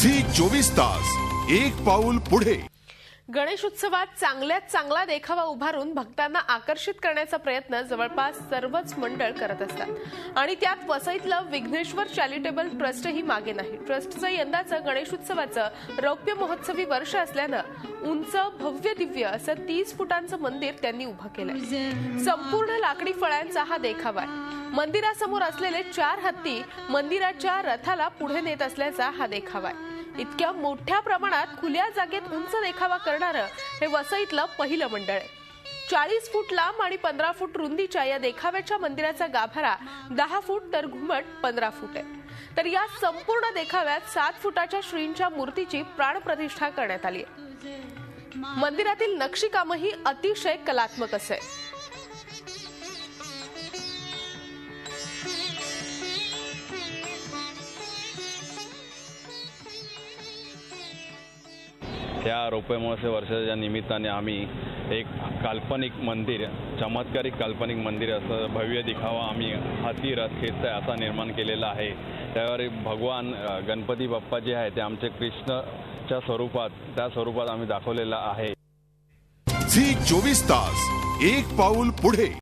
Zee 24 तास एक पाऊल पुढे। गणेश उत्सवात चांगल्यात चांगला देखावा उभारून भक्तांना आकर्षित करण्याचा प्रयत्न जवळपास सर्वच मंडळ करत असतात आणि त्यात वसईतलं विघ्नेश्वर चॅरिटेबल ट्रस्टही मागे नाही। ट्रस्टचं यंदाचं गणेश उत्सवाचं रौप्य महोत्सवी वर्ष असल्यानं उंच भव्य दिव्य असं 30 फुटांचं मंदिर त्यांनी उभं केलंय। संपूर्ण लाकडी फळ्यांचा हा देखावा आहे। मंदिरासमोर असलेले 4 हत्ती मंदिराच्या रथाला पुढे नेत असल्याचा हा देखावा आहे। इतक्या मोठ्या प्रमाणात खुल्या जागेत उंच देखावा करणारं हे वसईतलं पहिलं मंडळ आहे। 40 फूट लांब आणि 15 फूट रुंदीच्या या देखाव्याच्या मंदिराचा गाभारा 10 फूट तर घुमट 15 फूट आहे। तर या संपूर्ण देखाव्यात 7 फुटाच्या श्रींच्या मूर्तीची प्राणप्रतिष्ठा करण्यात आली आहे। मंदिरातील नक्षीकामही अतिशय कलात्मक असे। या रौप्य महोत्सव वर्षाच्या निमित्ताने आम्ही एक काल्पनिक मंदिर, चमत्कारिक काल्पनिक मंदिर असं भव्य दिखावा आम्ही हाती रथ खेचता असा निर्माण केलेला आहे। त्यावर भगवान गणपती बाप्पा जे आहे ते आमचे कृष्णच्या स्वरूपात आम्ही दाखवलेला आहे। झी 24 तास एक पाऊल पुढे।